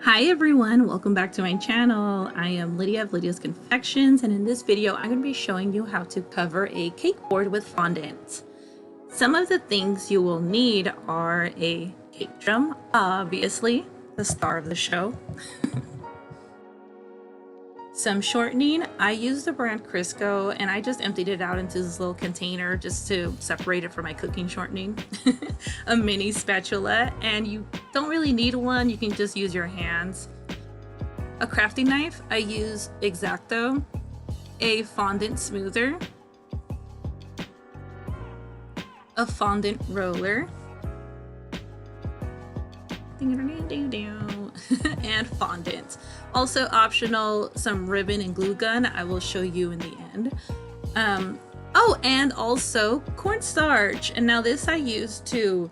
Hi everyone, welcome back to my channel. I am Lydia of Lydia's Confections, and in this video I'm going to be showing you how to cover a cake board with fondant. Some of the things you will need are a cake drum, obviously, the star of the show. Some shortening. I used the brand Crisco and I just emptied it out into this little container just to separate it from my cooking shortening. A mini spatula, and you don't really need one, you can just use your hands. A crafting knife. I use X-Acto. A fondant smoother. A fondant roller. And fondant. Also optional, some ribbon and glue gun. I will show you in the end. Oh, and also cornstarch. And now this I use to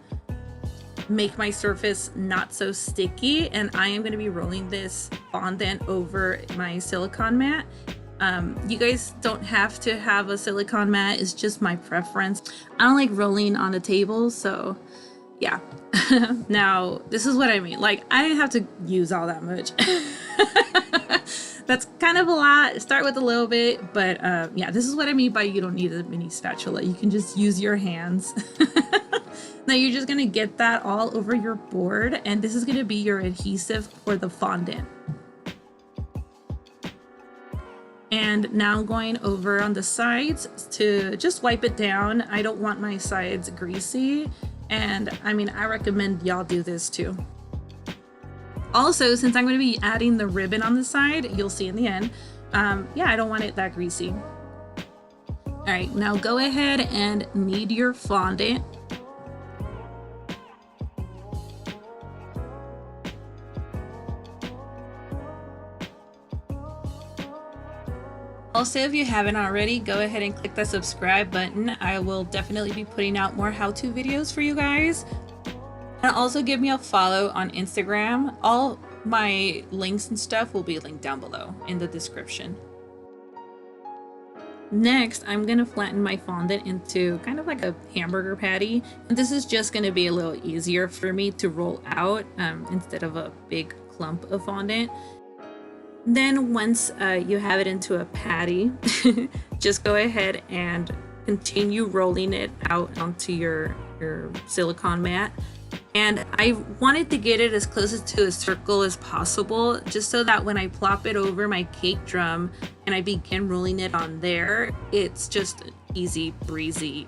make my surface not so sticky, and I am going to be rolling this fondant over my silicone mat. You guys don't have to have a silicone mat, it's just my preference. I don't like rolling on the table, so yeah. Now this is what I mean, like I didn't have to use all that much. That's kind of a lot. Start with a little bit, but yeah, this is what I mean by you don't need a mini spatula. You can just use your hands. Now you're just gonna get that all over your board, and this is gonna be your adhesive for the fondant. And now I'm going over on the sides to just wipe it down. I don't want my sides greasy, and I mean, I recommend y'all do this too. Also, since I'm going to be adding the ribbon on the side, you'll see in the end, yeah, I don't want it that greasy. All right, now go ahead and knead your fondant. Also, if you haven't already, go ahead and click the subscribe button. I will definitely be putting out more how-to videos for you guys. And also give me a follow on Instagram. All my links and stuff will be linked down below in the description. Next, I'm gonna flatten my fondant into kind of like a hamburger patty. And this is just gonna be a little easier for me to roll out instead of a big clump of fondant. Then once you have it into a patty, just go ahead and continue rolling it out onto your silicone mat. And I wanted to get it as close to a circle as possible, just so that when I plop it over my cake drum and I begin rolling it on there, it's just easy breezy.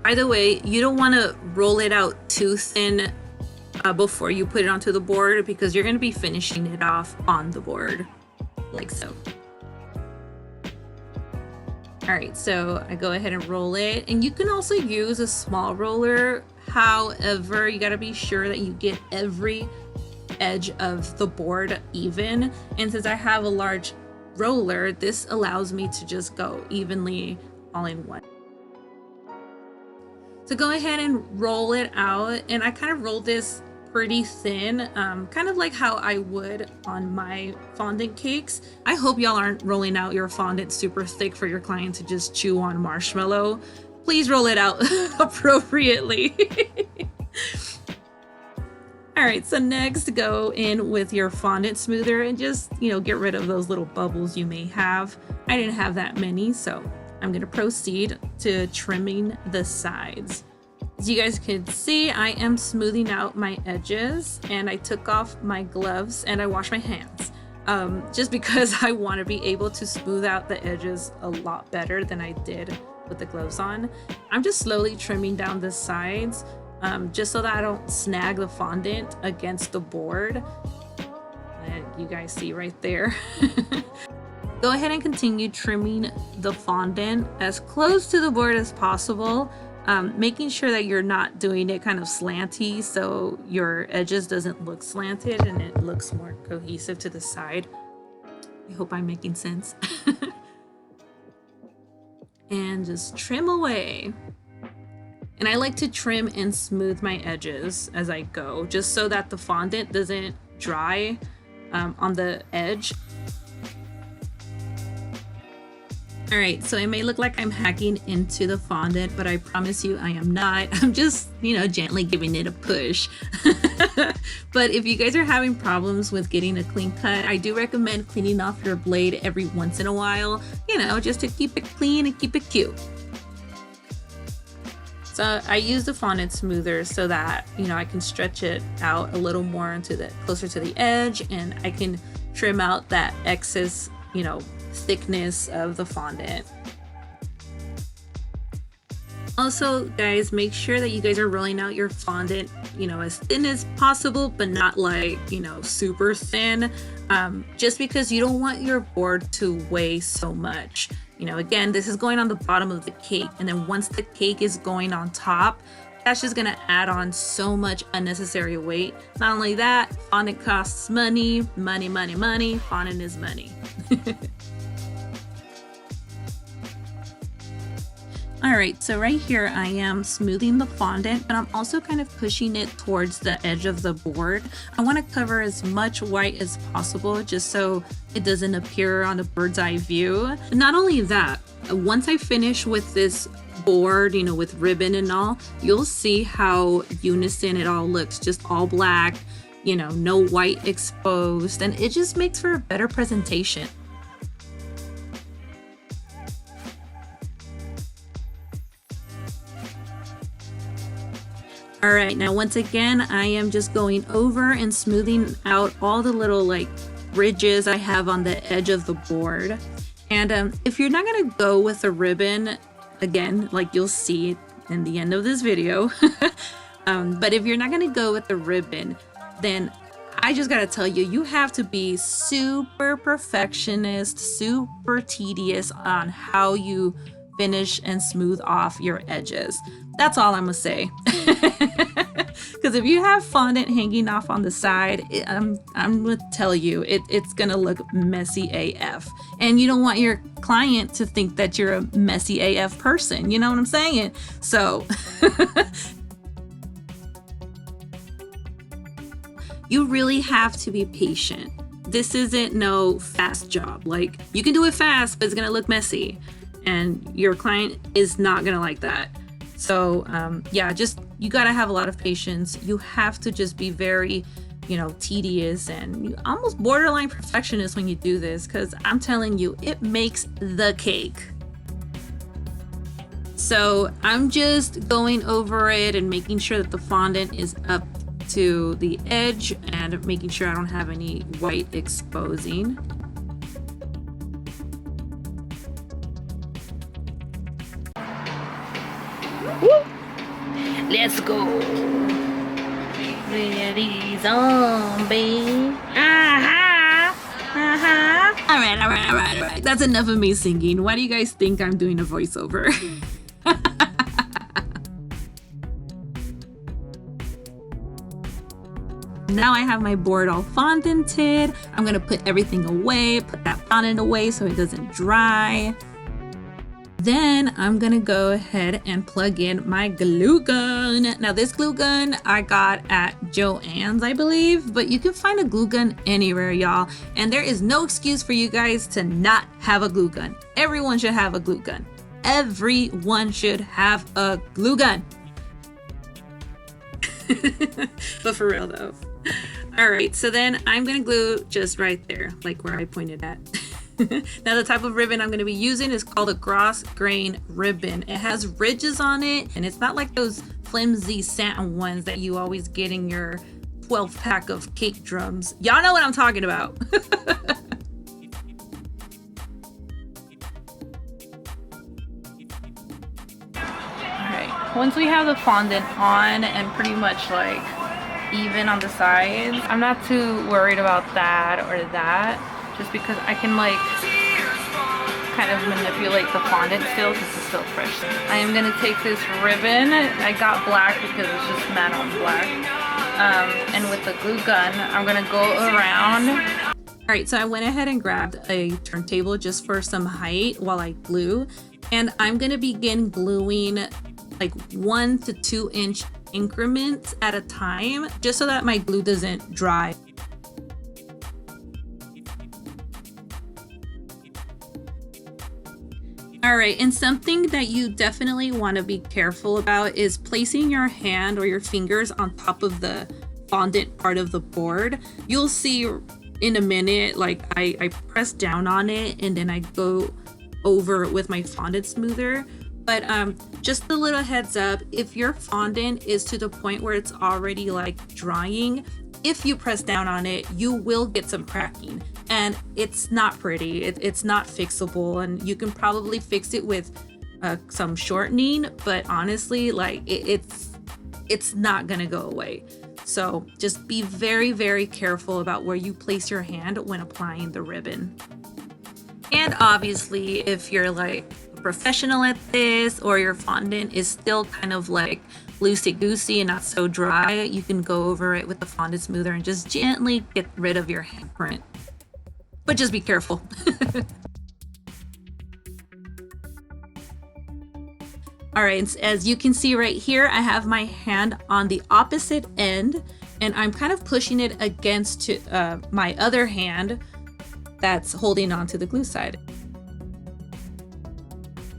By the way, you don't want to roll it out too thin before you put it onto the board, because you're going to be finishing it off on the board like so. All right, so I go ahead and roll it, and you can also use a small roller. However, you got to be sure that you get every edge of the board even, and since I have a large roller, this allows me to just go evenly all in one. So go ahead and roll it out, and I kind of roll this pretty thin, kind of like how I would on my fondant cakes. I hope y'all aren't rolling out your fondant super thick for your client to just chew on marshmallow. Please roll it out appropriately. All right, so next go in with your fondant smoother and just, you know, get rid of those little bubbles you may have. I didn't have that many, so I'm gonna proceed to trimming the sides. As you guys can see, I am smoothing out my edges, and I took off my gloves and I washed my hands just because I want to be able to smooth out the edges a lot better than I did with the gloves on. I'm just slowly trimming down the sides just so that I don't snag the fondant against the board. And you guys see right there. Go ahead and continue trimming the fondant as close to the board as possible. Making sure that you're not doing it kind of slanty so your edges doesn't look slanted and it looks more cohesive to the side. I hope I'm making sense. And just trim away. And I like to trim and smooth my edges as I go, just so that the fondant doesn't dry on the edge. All right, so it may look like I'm hacking into the fondant, but I promise you I am not. I'm just, gently giving it a push. But if you guys are having problems with getting a clean cut, I do recommend cleaning off your blade every once in a while, just to keep it clean and keep it cute. So I use the fondant smoother so that, I can stretch it out a little more closer to the edge, and I can trim out that excess, thickness of the fondant. Also, guys, make sure that you guys are rolling out your fondant, as thin as possible, but not like, super thin, just because you don't want your board to weigh so much. Again, this is going on the bottom of the cake, and then once the cake is going on top, that's just gonna add on so much unnecessary weight. Not only that, fondant costs money, fondant is money. All right, so right here I am smoothing the fondant, but I'm also kind of pushing it towards the edge of the board. I want to cover as much white as possible just so it doesn't appear on a bird's eye view. Not only that, once I finish with this board, with ribbon and all, you'll see how unison it all looks, just all black, no white exposed, and it just makes for a better presentation. All right, now once again, I am just going over and smoothing out all the little ridges I have on the edge of the board. And if you're not gonna go with a ribbon, again, like you'll see in the end of this video, but if you're not gonna go with the ribbon, then I just gotta tell you, you have to be super perfectionist, super tedious on how you finish and smooth off your edges. That's all I'm gonna say. Because if you have fondant hanging off on the side, I'm gonna tell you, it's gonna look messy AF. And you don't want your client to think that you're a messy AF person. You know what I'm saying? So you really have to be patient. This isn't no fast job. You can do it fast, but it's gonna look messy. And your client is not gonna like that. So yeah, you gotta have a lot of patience. You have to just be very, tedious and almost borderline perfectionist when you do this, because I'm telling you, it makes the cake. So I'm just going over it and making sure that the fondant is up to the edge and making sure I don't have any white exposing. Woo! Let's go. Ready, zombie. All right. That's enough of me singing. Why do you guys think I'm doing a voiceover? Now I have my board all fondanted. I'm gonna put everything away, put that fondant away so it doesn't dry. Then I'm gonna go ahead and plug in my glue gun. Now this glue gun I got at Joann's, I believe, but you can find a glue gun anywhere, y'all. And there is no excuse for you guys to not have a glue gun. Everyone should have a glue gun. Everyone should have a glue gun. But for real though. All right, so then I'm gonna glue just right there, like where I pointed at. Now the type of ribbon I'm going to be using is called a cross grain ribbon. It has ridges on it, and it's not like those flimsy satin ones that you always get in your 12 pack of cake drums. Y'all know what I'm talking about. Alright, once we have the fondant on and pretty much even on the sides, I'm not too worried about that or that. Just because I can kind of manipulate the fondant still because it's still fresh. I am gonna take this ribbon. I got black because it's just matte on black. And with the glue gun, I'm gonna go around. All right, so I went ahead and grabbed a turntable just for some height while I glue. And I'm gonna begin gluing 1 to 2 inch increments at a time, just so that my glue doesn't dry. All right, and something that you definitely want to be careful about is placing your hand or your fingers on top of the fondant part of the board. You'll see in a minute, like I press down on it and then I go over it with my fondant smoother. But just a little heads up, if your fondant is to the point where it's already like drying, if you press down on it, you will get some cracking, and it's not pretty. It's not fixable, and you can probably fix it with some shortening, but honestly, like it's not gonna go away. So just be very, very careful about where you place your hand when applying the ribbon. And obviously, if you're like a professional at this, or your fondant is still kind of like loosey-goosey and not so dry, you can go over it with the fondant smoother and just gently get rid of your handprint. But just be careful. All right, as you can see right here, I have my hand on the opposite end, and I'm kind of pushing it against my other hand that's holding on to the glue side.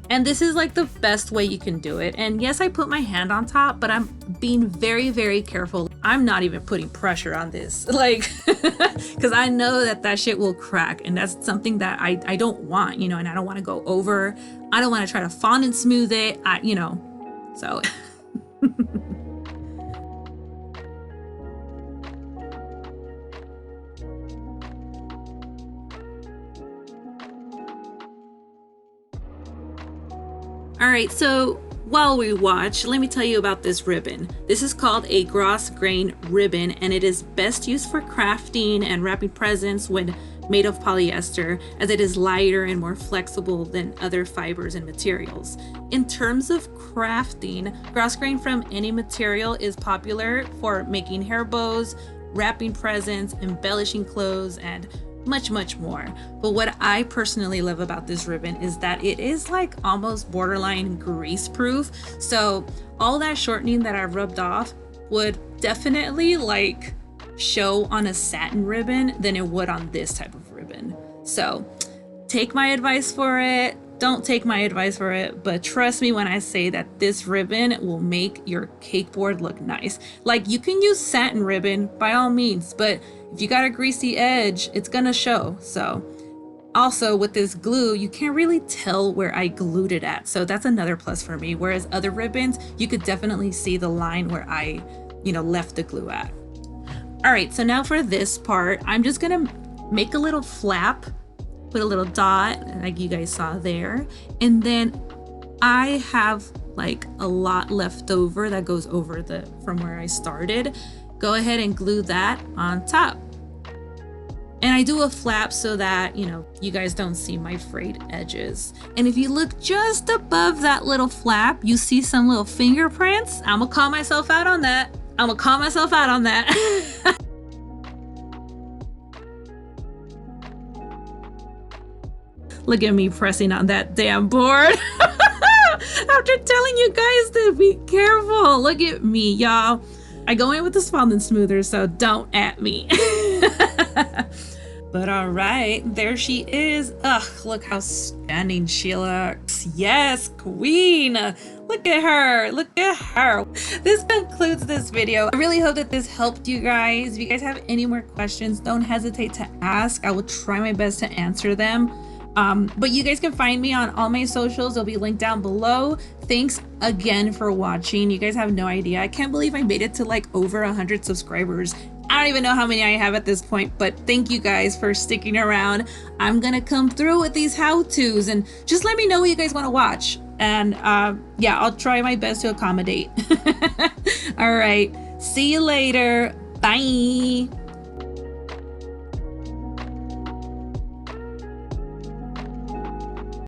And this is like the best way you can do it. And yes, I put my hand on top, but I'm being very, very careful. I'm not even putting pressure on this, like, because I know that shit will crack, and that's something that I don't want, you know, and I don't want to go over. I don't want to try to fondant smooth it, you know, so. All right, so while we watch, let me tell you about this ribbon. This is called a gross grain ribbon, and it is best used for crafting and wrapping presents when made of polyester, as it is lighter and more flexible than other fibers and materials. In terms of crafting, gross grain from any material is popular for making hair bows, wrapping presents, embellishing clothes, and much more. But what I personally love about this ribbon is that it is like almost borderline grease proof. So all that shortening that I rubbed off would definitely like show on a satin ribbon than it would on this type of ribbon. So take my advice for it. Don't take my advice for it, but trust me when I say that this ribbon will make your cake board look nice. Like, you can use satin ribbon by all means, but if you got a greasy edge, it's gonna show. So also with this glue, you can't really tell where I glued it at. So that's another plus for me. Whereas other ribbons, you could definitely see the line where I, you know, left the glue at. All right, so now for this part, I'm just gonna make a little flap, put a little dot like you guys saw there. And then I have like a lot left over that goes over from where I started. Go ahead and glue that on top. And I do a flap so that, you know, you guys don't see my frayed edges. And if you look just above that little flap, you see some little fingerprints. I'm gonna call myself out on that. Look at me pressing on that damn board. After telling you guys to be careful. Look at me, y'all. I go in with this fondant smoother, so don't at me. But all right, there she is. Ugh, look how stunning she looks. Yes, queen. Look at her. Look at her. This concludes this video. I really hope that this helped you guys. If you guys have any more questions, don't hesitate to ask. I will try my best to answer them. But you guys can find me on all my socials. They'll be linked down below. Thanks again for watching. You guys have no idea. I can't believe I made it to like over 100 subscribers. I don't even know how many I have at this point, but thank you guys for sticking around. I'm gonna come through with these how-tos, and just let me know what you guys want to watch. And yeah, I'll try my best to accommodate. All right, see you later. Bye.